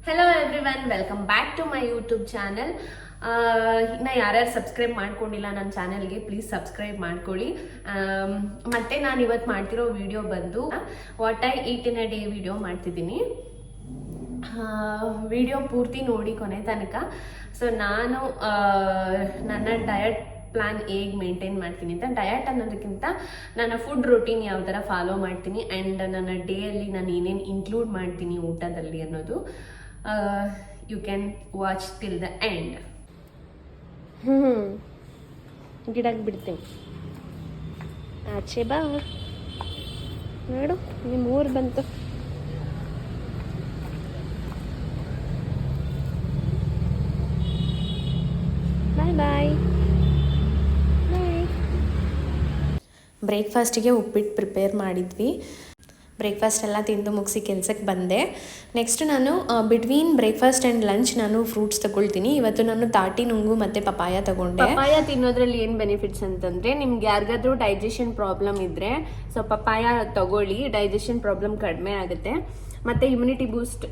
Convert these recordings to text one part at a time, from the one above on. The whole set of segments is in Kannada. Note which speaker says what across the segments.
Speaker 1: Hello everyone, welcome back to my YouTube channel. ಇನ್ನು ಯಾರ್ಯಾರು ಸಬ್ಸ್ಕ್ರೈಬ್ ಮಾಡ್ಕೊಂಡಿಲ್ಲ ನನ್ನ ಚಾನೆಲ್ಗೆ ಪ್ಲೀಸ್ ಸಬ್ಸ್ಕ್ರೈಬ್ ಮಾಡ್ಕೊಳ್ಳಿ. ಮತ್ತೆ ನಾನು ಇವತ್ತು ಮಾಡ್ತಿರೋ ವಿಡಿಯೋ ಬಂದು what I eat in a day video ಮಾಡ್ತಿದ್ದೀನಿ. ವಿಡಿಯೋ ಪೂರ್ತಿ ನೋಡಿ ಕೊನೆ ತನಕ. ಸೊ ನಾನು ನನ್ನ ಡಯಟ್ ಪ್ಲಾನ್ ಹೇಗೆ ಮೇಂಟೈನ್ ಮಾಡ್ತೀನಿ ಅಂತ, ಡಯಟ್ ಅನ್ನೋದಕ್ಕಿಂತ ನನ್ನ ಫುಡ್ ರೂಟೀನ್ ಯಾವ ಥರ ಫಾಲೋ ಮಾಡ್ತೀನಿ ಆ್ಯಂಡ್ ನನ್ನ ಡೇಯಲ್ಲಿ ನಾನು ಏನೇನು ಇನ್ಕ್ಲೂಡ್ ಮಾಡ್ತೀನಿ ಊಟದಲ್ಲಿ ಅನ್ನೋದು you can watch till the end. ಗಿಡಕ್ಕೆ ಬಿಡ್ತೀನಿ, ಆಚೆ ಬಾ ನೋಡು ನಿಮ್ಮ ಊರು ಬಂತು. ಬಾಯ್ ಬಾಯ್. ಬ್ರೇಕ್ಫಾಸ್ಟಿಗೆ ಉಪ್ಪಿಟ್ಟು ಪ್ರಿಪೇರ್ ಮಾಡಿದ್ವಿ. ಬ್ರೇಕ್ಫಾಸ್ಟ್ ಎಲ್ಲ ತಿಂದು ಮುಗಿಸಿ ಕೆಲಸಕ್ಕೆ ಬಂದೆ. ನೆಕ್ಸ್ಟ್ ನಾನು ಬಿಟ್ವೀನ್ ಬ್ರೇಕ್ಫಾಸ್ಟ್ ಆ್ಯಂಡ್ ಲಂಚ್ ನಾನು ಫ್ರೂಟ್ಸ್ ತಗೊಳ್ತೀನಿ. ಇವತ್ತು ನಾನು ತಾಟಿ ನುಂಗು ಮತ್ತು ಪಪಾಯ ತಗೊಂಡೆ. ಪಪಾಯ ತಿನ್ನೋದ್ರಲ್ಲಿ ಏನು ಬೆನಿಫಿಟ್ಸ್ ಅಂತಂದರೆ, ನಿಮ್ಗೆ ಯಾರಿಗಾದ್ರೂ ಡೈಜೆಷನ್ ಪ್ರಾಬ್ಲಮ್ ಇದ್ದರೆ ಸೊ ಪಪಾಯ ತಗೊಳ್ಳಿ, ಡೈಜೆಷನ್ ಪ್ರಾಬ್ಲಮ್ ಕಡಿಮೆ ಆಗುತ್ತೆ ಮತ್ತು ಇಮ್ಯುನಿಟಿ ಬೂಸ್ಟ್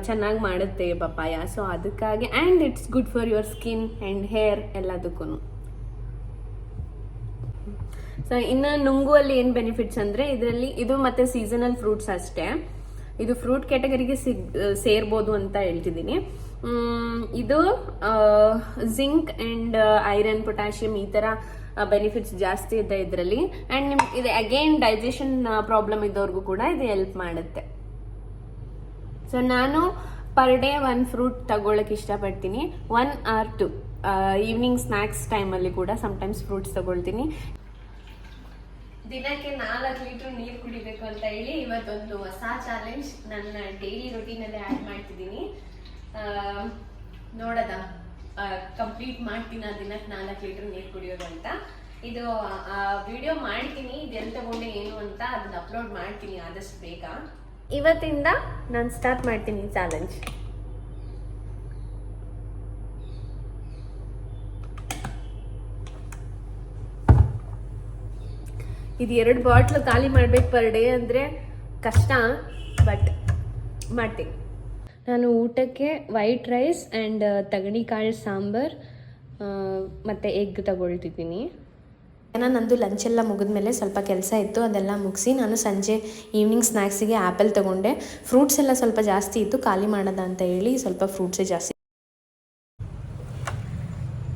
Speaker 1: ಚೆನ್ನಾಗಿ ಮಾಡುತ್ತೆ ಪಪಾಯ. ಸೊ ಅದಕ್ಕಾಗಿ and it's good for your skin and hair ಎಲ್ಲದಕ್ಕೂ. ಸೊ ಇನ್ನು ನುಂಗುವಲ್ಲಿ ಏನು ಬೆನಿಫಿಟ್ಸ್ ಅಂದರೆ, ಇದರಲ್ಲಿ ಇದು ಮತ್ತು ಸೀಸನಲ್ ಫ್ರೂಟ್ಸ್ ಅಷ್ಟೇ, ಇದು ಫ್ರೂಟ್ ಕ್ಯಾಟಗರಿಗೆ ಸೇರ್ಬೋದು ಅಂತ ಹೇಳ್ತಿದ್ದೀನಿ. ಇದು ಜಿಂಕ್ ಆ್ಯಂಡ್ ಐರನ್, ಪೊಟ್ಯಾಷಿಯಮ್ ಈ ಥರ ಬೆನಿಫಿಟ್ಸ್ ಜಾಸ್ತಿ ಇದೆ ಇದರಲ್ಲಿ. ಆ್ಯಂಡ್ ನಿಮ್ಗೆ ಇದು ಅಗೇನ್ ಡೈಜೆಷನ್ ಪ್ರಾಬ್ಲಮ್ ಇದ್ದವ್ರಿಗೂ ಕೂಡ ಇದು ಹೆಲ್ಪ್ ಮಾಡುತ್ತೆ. ಸೊ ನಾನು ಪರ್ ಡೇ 1 ಫ್ರೂಟ್ ತಗೊಳ್ಳೋಕೆ ಇಷ್ಟಪಡ್ತೀನಿ. 1 or 2 ಈವ್ನಿಂಗ್ ಸ್ನ್ಯಾಕ್ಸ್ ಟೈಮಲ್ಲಿ ಕೂಡ ಸಮ್ಟೈಮ್ಸ್ ಫ್ರೂಟ್ಸ್ ತಗೊಳ್ತೀನಿ. ದಿನಕ್ಕೆ 4 ಲೀಟರ್ ನೀರು ಕುಡಿಬೇಕು ಅಂತ ಹೇಳಿ ಇವತ್ತೊಂದು ಹೊಸ ಚಾಲೆಂಜ್ ನನ್ನ ಡೈಲಿ ರೊಟೀನಲ್ಲಿ ಆ್ಯಡ್ ಮಾಡ್ತಿದ್ದೀನಿ. ನೋಡೋದ ಕಂಪ್ಲೀಟ್ ಮಾಡ್ತೀನಿ ದಿನಕ್ಕೆ 4 ಲೀಟರ್ ನೀರು ಕುಡಿಯೋದು ಅಂತ. ಇದು ವಿಡಿಯೋ ಮಾಡ್ತೀನಿ, ಇದೆಲ್ಲ ತಗೊಂಡೆ ಏನು ಅಂತ ಅದನ್ನ ಅಪ್ಲೋಡ್ ಮಾಡ್ತೀನಿ ಆದಷ್ಟು ಬೇಗ. ಇವತ್ತಿಂದ ನಾನು ಸ್ಟಾರ್ಟ್ ಮಾಡ್ತೀನಿ ಚಾಲೆಂಜ್. ಇದು 2 ಬಾಟ್ಲು ಖಾಲಿ ಮಾಡ್ಬೇಕು ಪರ್ ಡೇ ಅಂದರೆ ಕಷ್ಟ, ಬಟ್ ಮಾಡ್ತೀನಿ. ನಾನು ಊಟಕ್ಕೆ ವೈಟ್ ರೈಸ್ ಆ್ಯಂಡ್ ತಗಣಿಕಾಳು ಸಾಂಬಾರ್ ಮತ್ತು ಎಗ್ ತಗೊಳ್ತಿದ್ದೀನಿ. ನಂದು ಲಂಚೆಲ್ಲ ಮುಗಿದ್ಮೇಲೆ ಸ್ವಲ್ಪ ಕೆಲಸ ಇತ್ತು, ಅದೆಲ್ಲ ಮುಗಿಸಿ ನಾನು ಸಂಜೆ ಈವ್ನಿಂಗ್ ಸ್ನ್ಯಾಕ್ಸಿಗೆ ಆ್ಯಪಲ್ ತೊಗೊಂಡೆ. ಫ್ರೂಟ್ಸ್ ಎಲ್ಲ ಸ್ವಲ್ಪ ಜಾಸ್ತಿ ಇತ್ತು, ಖಾಲಿ ಮಾಡೋದ ಅಂತ ಹೇಳಿ ಸ್ವಲ್ಪ ಫ್ರೂಟ್ಸೇ ಜಾಸ್ತಿ.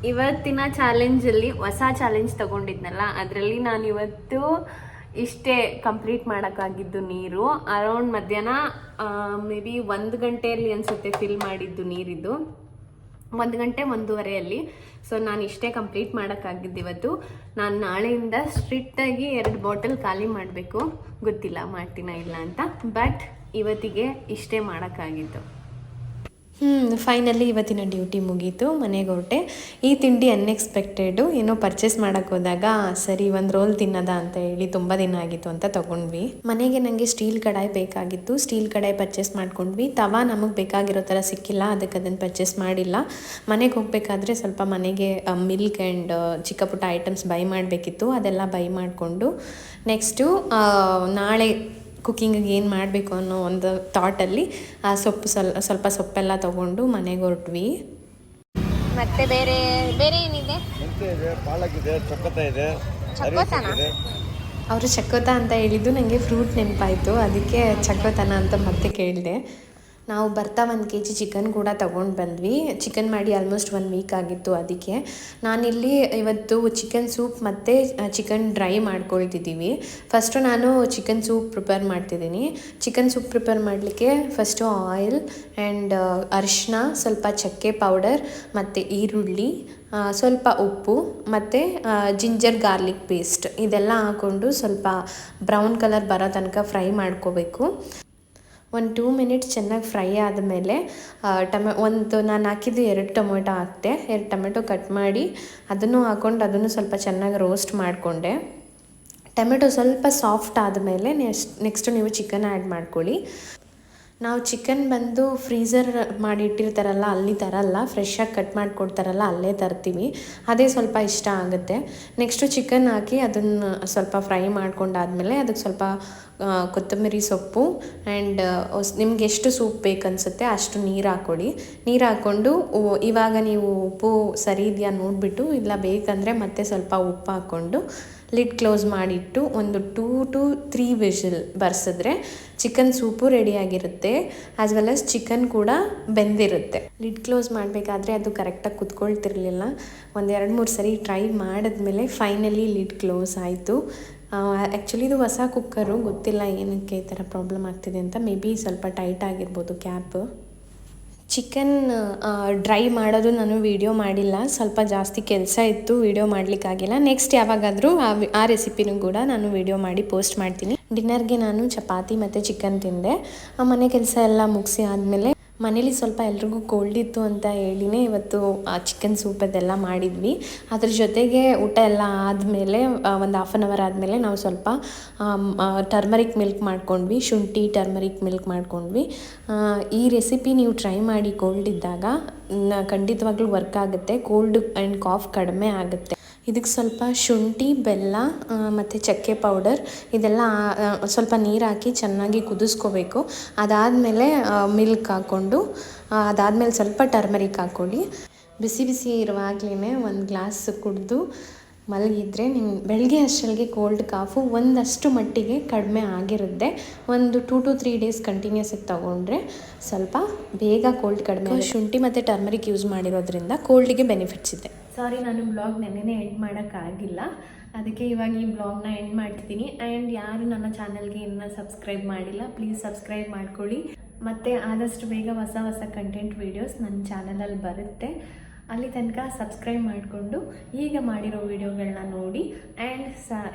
Speaker 1: ಇವತ್ತಿನ ಚಾಲೆಂಜಲ್ಲಿ ಹೊಸ ಚಾಲೆಂಜ್ ತಗೊಂಡಿದ್ನಲ್ಲ, ಅದರಲ್ಲಿ ನಾನು ಇವತ್ತು ಇಷ್ಟೇ ಕಂಪ್ಲೀಟ್ ಮಾಡೋಕ್ಕಾಗಿದ್ದು ನೀರು. ಅರೌಂಡ್ ಮಧ್ಯಾಹ್ನ ಮೇ ಬಿ 1 ಗಂಟೆಯಲ್ಲಿ ಅನಿಸುತ್ತೆ ಫಿಲ್ ಮಾಡಿದ್ದು ನೀರಿದ್ದು, 1 ಗಂಟೆ 1:30 ಸೊ ನಾನು ಇಷ್ಟೇ ಕಂಪ್ಲೀಟ್ ಮಾಡೋಕ್ಕಾಗಿದ್ದು ಇವತ್ತು. ನಾನು ನಾಳೆಯಿಂದ ಸ್ಟ್ರಿಕ್ಟಾಗಿ 2 ಬಾಟಲ್ ಖಾಲಿ ಮಾಡಬೇಕು, ಗೊತ್ತಿಲ್ಲ ಮಾಡ್ತೀನ ಇಲ್ಲ ಅಂತ, ಬಟ್ ಇವತ್ತಿಗೆ ಇಷ್ಟೇ ಮಾಡೋಕ್ಕಾಗಿದ್ದು. ಫೈನಲಿ ಇವತ್ತಿನ ಡ್ಯೂಟಿ ಮುಗೀತು, ಮನೆಗೆ ಹೊರಟೆ. ಈ ತಿಂಡಿ ಅನ್ಎಕ್ಸ್ಪೆಕ್ಟೆಡು, ಏನೋ ಪರ್ಚೇಸ್ ಮಾಡೋಕ್ಕೆ ಹೋದಾಗ ಸರಿ 1 ರೋಲ್ ತಿನ್ನೋದ ಅಂತ ಹೇಳಿ ತುಂಬ ದಿನ ಆಗಿತ್ತು ಅಂತ ತೊಗೊಂಡ್ವಿ. ಮನೆಗೆ ನನಗೆ ಸ್ಟೀಲ್ ಕಡಾಯಿ ಬೇಕಾಗಿತ್ತು, ಸ್ಟೀಲ್ ಕಡಾಯಿ ಪರ್ಚೇಸ್ ಮಾಡ್ಕೊಂಡ್ವಿ. ತವಾ ನಮಗೆ ಬೇಕಾಗಿರೋ ಥರ ಸಿಕ್ಕಿಲ್ಲ, ಅದಕ್ಕೆ ಅದನ್ನು ಪರ್ಚೇಸ್ ಮಾಡಿಲ್ಲ. ಮನೆಗೆ ಹೋಗಬೇಕಾದ್ರೆ ಸ್ವಲ್ಪ ಮನೆಗೆ ಮಿಲ್ಕ್ ಆ್ಯಂಡ್ ಚಿಕ್ಕ ಪುಟ್ಟ ಐಟಮ್ಸ್ ಬೈ ಮಾಡಬೇಕಿತ್ತು, ಅದೆಲ್ಲ ಬೈ ಮಾಡಿಕೊಂಡು ನೆಕ್ಸ್ಟು ನಾಳೆ ಕುಕ್ಕಿಂಗಿಗೆ ಏನು ಮಾಡಬೇಕು ಅನ್ನೋ ಒಂದು ಥಾಟಲ್ಲಿ ಸ್ವಲ್ಪ ಸೊಪ್ಪೆಲ್ಲ ತೊಗೊಂಡು ಮನೆಗೆ ಹೊರಟ್ವಿ. ಮತ್ತೆ ಬೇರೆ ಬೇರೆ ಏನಿದೆ? ಅವರು ಚಕ್ಕೋತ ಅಂತ ಹೇಳಿದ್ದು ನನಗೆ ಫ್ರೂಟ್ ನೆನಪಾಯಿತು, ಅದಕ್ಕೆ ಚಕ್ಕೋತನ ಅಂತ ಮತ್ತೆ ಕೇಳಿದೆ. ನಾವು ಬರ್ತಾ 1 kg ಚಿಕನ್ ಕೂಡ ತೊಗೊಂಡು ಬಂದ್ವಿ. ಚಿಕನ್ ಮಾಡಿ ಆಲ್ಮೋಸ್ಟ್ 1 ವೀಕ್ ಆಗಿತ್ತು, ಅದಕ್ಕೆ ನಾನಿಲ್ಲಿ ಇವತ್ತು ಚಿಕನ್ ಸೂಪ್ ಮತ್ತು ಚಿಕನ್ ಡ್ರೈ ಮಾಡ್ಕೊಳ್ತಿದ್ದೀವಿ. ಫಸ್ಟು ನಾನು ಚಿಕನ್ ಸೂಪ್ ಪ್ರಿಪೇರ್ ಮಾಡ್ತಿದ್ದೀನಿ. ಚಿಕನ್ ಸೂಪ್ ಪ್ರಿಪೇರ್ ಮಾಡಲಿಕ್ಕೆ ಫಸ್ಟು ಆಯಿಲ್ ಆ್ಯಂಡ್ ಅರಿಶಿನ, ಸ್ವಲ್ಪ ಚಕ್ಕೆ ಪೌಡರ್ ಮತ್ತು ಈರುಳ್ಳಿ, ಸ್ವಲ್ಪ ಉಪ್ಪು ಮತ್ತು ಜಿಂಜರ್ ಗಾರ್ಲಿಕ್ ಪೇಸ್ಟ್ ಇದೆಲ್ಲ ಹಾಕ್ಕೊಂಡು ಸ್ವಲ್ಪ ಬ್ರೌನ್ ಕಲರ್ ಬರೋ ತನಕ ಫ್ರೈ ಮಾಡ್ಕೋಬೇಕು. 1-2 ಮಿನಿಟ್ಸ್ ಚೆನ್ನಾಗಿ ಫ್ರೈ ಆದಮೇಲೆ ನಾನು ಹಾಕಿದ್ದು 2 ಟೊಮೊಟೊ ಹಾಕ್ತೆ. 2 ಟೊಮೆಟೊ ಕಟ್ ಮಾಡಿ ಅದನ್ನು ಹಾಕ್ಕೊಂಡು ಅದನ್ನು ಸ್ವಲ್ಪ ಚೆನ್ನಾಗಿ ರೋಸ್ಟ್ ಮಾಡಿಕೊಂಡೆ. ಟೊಮೆಟೊ ಸ್ವಲ್ಪ ಸಾಫ್ಟ್ ಆದಮೇಲೆ ನೆಕ್ಸ್ಟ್ ನೀವು ಚಿಕನ್ ಆ್ಯಡ್ ಮಾಡ್ಕೊಳ್ಳಿ. ನಾವು ಚಿಕನ್ ಬಂದು ಫ್ರೀಝರ್ ಮಾಡಿ ಇಟ್ಟಿರ್ತಾರಲ್ಲ ಅಲ್ಲಿ ತರಲ್ಲ, ಫ್ರೆಶ್ಶಾಗಿ ಕಟ್ ಮಾಡಿ ಕೊಡ್ತಾರಲ್ಲ ಅಲ್ಲೇ ತರ್ತೀವಿ. ಅದೇ ಸ್ವಲ್ಪ ಇಷ್ಟ ಆಗುತ್ತೆ. ನೆಕ್ಸ್ಟು ಚಿಕನ್ ಹಾಕಿ ಅದನ್ನು ಸ್ವಲ್ಪ ಫ್ರೈ ಮಾಡ್ಕೊಂಡಾದ್ಮೇಲೆ ಅದಕ್ಕೆ ಸ್ವಲ್ಪ ಕೊತ್ತಂಬರಿ ಸೊಪ್ಪು ಆ್ಯಂಡ್ ನಿಮ್ಗೆ ಎಷ್ಟು ಸೂಪ್ ಬೇಕನ್ಸುತ್ತೆ ಅಷ್ಟು ನೀರು ಹಾಕ್ಕೊಡಿ. ನೀರು ಹಾಕ್ಕೊಂಡು ಇವಾಗ ನೀವು ಉಪ್ಪು ಸರಿ ಇದೆಯಾ ನೋಡಿಬಿಟ್ಟು, ಇಲ್ಲ ಬೇಕಂದರೆ ಮತ್ತೆ ಸ್ವಲ್ಪ ಉಪ್ಪು ಹಾಕ್ಕೊಂಡು ಲಿಡ್ ಕ್ಲೋಸ್ ಮಾಡಿಟ್ಟು ಒಂದು 2 to 3 ವಿಷಲ್ ಬರ್ಸಿದ್ರೆ ಚಿಕನ್ ಸೂಪು ರೆಡಿಯಾಗಿರುತ್ತೆ. ಆ್ಯಸ್ ವೆಲ್ ಆಸ್ ಚಿಕನ್ ಕೂಡ ಬೆಂದಿರುತ್ತೆ. ಲಿಡ್ ಕ್ಲೋಸ್ ಮಾಡಬೇಕಾದ್ರೆ ಅದು ಕರೆಕ್ಟಾಗಿ ಕುತ್ಕೊಳ್ತಿರ್ಲಿಲ್ಲ. ಒಂದು 2-3 ಸರಿ ಟ್ರೈ ಮಾಡಿದ್ಮೇಲೆ ಫೈನಲಿ ಲಿಡ್ ಕ್ಲೋಸ್ ಆಯಿತು. ಆ್ಯಕ್ಚುಲಿ ಇದು ಹೊಸ ಕುಕ್ಕರು, ಗೊತ್ತಿಲ್ಲ ಏನಕ್ಕೆ ಈ ಥರ ಪ್ರಾಬ್ಲಮ್ ಆಗ್ತಿದೆ ಅಂತ. ಮೇ ಬಿ ಸ್ವಲ್ಪ ಟೈಟ್ ಆಗಿರ್ಬೋದು ಕ್ಯಾಪ್. ಚಿಕನ್ ಡ್ರೈ ಮಾಡೋದು ನಾನು ವೀಡಿಯೋ ಮಾಡಿಲ್ಲ, ಸ್ವಲ್ಪ ಜಾಸ್ತಿ ಕೆಲಸ ಇತ್ತು, ವೀಡಿಯೋ ಮಾಡಲಿಕ್ಕಾಗಿಲ್ಲ. ನೆಕ್ಸ್ಟ್ ಯಾವಾಗಾದರೂ ಆ ರೆಸಿಪಿನೂ ಕೂಡ ನಾನು ವೀಡಿಯೋ ಮಾಡಿ ಪೋಸ್ಟ್ ಮಾಡ್ತೀನಿ. ಡಿನ್ನರ್ಗೆ ನಾನು ಚಪಾತಿ ಮತ್ತು ಚಿಕನ್ ತಿಂದೆ. ಮನೆ ಕೆಲಸ ಎಲ್ಲ ಮುಗಿಸಿ ಆದಮೇಲೆ ಮನೇಲಿ ಸ್ವಲ್ಪ ಎಲ್ರಿಗೂ ಕೋಲ್ಡ್ ಇತ್ತು ಅಂತ ಹೇಳಿನೇ ಇವತ್ತು ಚಿಕನ್ ಸೂಪ್ ಅದೆಲ್ಲ ಮಾಡಿದ್ವಿ. ಅದ್ರ ಜೊತೆಗೆ ಊಟ ಎಲ್ಲ ಆದಮೇಲೆ ಒಂದು 1/2 hour ಆದಮೇಲೆ ನಾವು ಸ್ವಲ್ಪ ಟರ್ಮರಿಕ್ ಮಿಲ್ಕ್ ಮಾಡ್ಕೊಂಡ್ವಿ, ಶುಂಠಿ ಟರ್ಮರಿಕ್ ಮಿಲ್ಕ್ ಮಾಡ್ಕೊಂಡ್ವಿ. ಈ ರೆಸಿಪಿ ನೀವು ಟ್ರೈ ಮಾಡಿ ಕೋಲ್ಡ್ ಇದ್ದಾಗ, ಖಂಡಿತವಾಗ್ಲೂ ವರ್ಕ್ ಆಗುತ್ತೆ. ಕೋಲ್ಡ್ ಆ್ಯಂಡ್ ಕಾಫ್ ಕಡಿಮೆ ಆಗುತ್ತೆ. ಇದಕ್ಕೆ ಸ್ವಲ್ಪ ಶುಂಠಿ, ಬೆಲ್ಲ ಮತ್ತು ಚಕ್ಕೆ ಪೌಡರ್ ಇದೆಲ್ಲ ಸ್ವಲ್ಪ ನೀರು ಹಾಕಿ ಚೆನ್ನಾಗಿ ಕುದಿಸ್ಕೋಬೇಕು. ಅದಾದಮೇಲೆ ಮಿಲ್ಕ್ ಹಾಕ್ಕೊಂಡು, ಅದಾದಮೇಲೆ ಸ್ವಲ್ಪ ಟರ್ಮರಿಕ್ ಹಾಕ್ಕೊಳ್ಳಿ. ಬಿಸಿ ಬಿಸಿ ಇರುವಾಗಲೇ ಒಂದು ಗ್ಲಾಸ್ ಕುಡಿದು ಮಲಗಿದ್ರೆ ನಿಮ್ಮ ಬೆಳಗ್ಗೆ ಅಷ್ಟರಲ್ಲಿಗೆ ಕೋಲ್ಡ್ ಕಾಫು ಒಂದಷ್ಟು ಮಟ್ಟಿಗೆ ಕಡಿಮೆ ಆಗಿರುತ್ತೆ. ಒಂದು 2 to 3 days ಕಂಟಿನ್ಯೂಸಾಗಿ ತೊಗೊಂಡ್ರೆ ಸ್ವಲ್ಪ ಬೇಗ ಕೋಲ್ಡ್ ಕಡಿಮೆ. ಶುಂಠಿ ಮತ್ತು ಟರ್ಮರಿಕ್ ಯೂಸ್ ಮಾಡಿರೋದ್ರಿಂದ ಕೋಲ್ಡಿಗೆ ಬೆನಿಫಿಟ್ಸ್ ಇದೆ. ಸಾರಿ, ನಾನು ಬ್ಲಾಗ್ ನೆನ್ನೆನೇ ಎಂಡ್ ಮಾಡೋಕ್ಕಾಗಿಲ್ಲ, ಅದಕ್ಕೆ ಇವಾಗ ಈ ಬ್ಲಾಗ್ನ ಎಂಡ್ ಮಾಡ್ತಿದ್ದೀನಿ. ಆ್ಯಂಡ್ ಯಾರು ನನ್ನ ಚಾನಲ್ಗೆ ಇನ್ನೂ ಸಬ್ಸ್ಕ್ರೈಬ್ ಮಾಡಿಲ್ಲ, ಪ್ಲೀಸ್ ಸಬ್ಸ್ಕ್ರೈಬ್ ಮಾಡ್ಕೊಳ್ಳಿ. ಮತ್ತು ಆದಷ್ಟು ಬೇಗ ಹೊಸ ಹೊಸ ಕಂಟೆಂಟ್ ವೀಡಿಯೋಸ್ ನನ್ನ ಚಾನಲಲ್ಲಿ ಬರುತ್ತೆ. ಅಲ್ಲಿ ತನಕ ಸಬ್ಸ್ಕ್ರೈಬ್ ಮಾಡಿಕೊಂಡು ಈಗ ಮಾಡಿರೋ ವೀಡಿಯೋಗಳನ್ನ ನೋಡಿ ಆ್ಯಂಡ್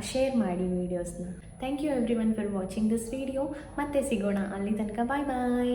Speaker 1: ಶೇರ್ ಮಾಡಿ ವೀಡಿಯೋಸ್ನ. Thank you everyone for watching this video. ಮತ್ತೆ ಸಿಗೋಣ, ಅಲ್ಲಿ ತನಕ ಬಾಯ್ ಬಾಯ್.